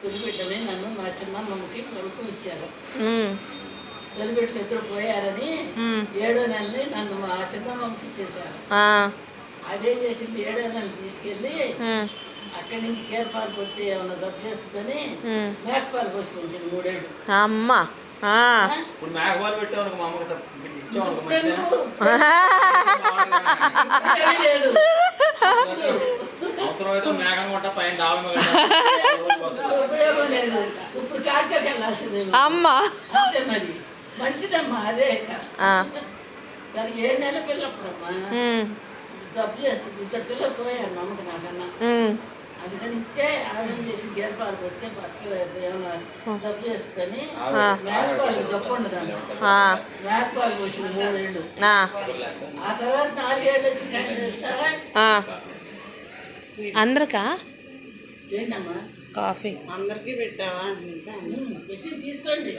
తొలిబిడ్డని నన్ను మా చిన్నమ్మకి కొడుకు ఇచ్చారు. తొలిబిడ్డలు ఇద్దరు పోయారని 7వ నెలని నన్ను మా చిన్నమ్మకి ఇచ్చేసారు. అదేం చేసింది 7వ నెల తీసుకెళ్ళి అక్కడి నుంచి కేర్పాలు పోతే ఏమన్నా జబ్బు చేస్తుందని మేకపాలు పోసుకొచ్చింది 3 ఏళ్ళు. అమ్మా ఇప్పుడు మేకపాలు పెట్టావు మా అమ్మకి లేదు ఉపయోగం లేదు. ఇప్పుడు కాటకి వెళ్ళాల్సిందే అమ్మా. అంతే మరి మంచిదమ్మా అదే. సరే 7 నెలల పిల్లప్పుడమ్మా జబ్బు చేస్తుంది. 2 పిల్లలు పోయారు మా అమ్మకి నాకన్నా. అందుకని ఇస్తే ఆవిడ చేసి గేర్పాలు పెడితే బతకలేదు ఏమన్నా జబ్బు చేస్తుందని మేకపాలు జబ్బు ఉండదమ్మా. మేకపాలు పోసింది 3 ఏళ్ళు. ఆ తర్వాత 4 ఏళ్ళు వచ్చి చేస్తారా అందరికా ఏంటమ్మా కాఫీ అందరికి పెట్టావా? పెట్టి తీసుకోండి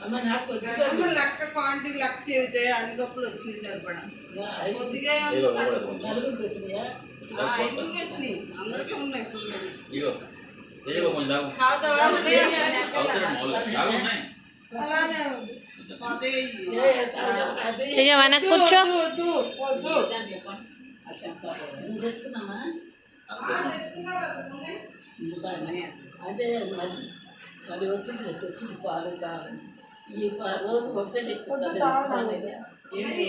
అమ్మ. నాకు లెక్క క్వాంటిటీ లెక్క చెబితే అన్ని గొప్పలు వచ్చినాయి సరిపడా కొద్దిగా నలుగురికి వచ్చినాయా? 5 వచ్చినాయి. అందరికీ ఉన్నాయి ఫుల్. వెనక్కి కూర్చో. నువ్వు తెచ్చుకున్నామా? అదే మరి వచ్చింది పాలు కావాలి. ఈ రోజు వస్తే ఎక్కువ ఏంటి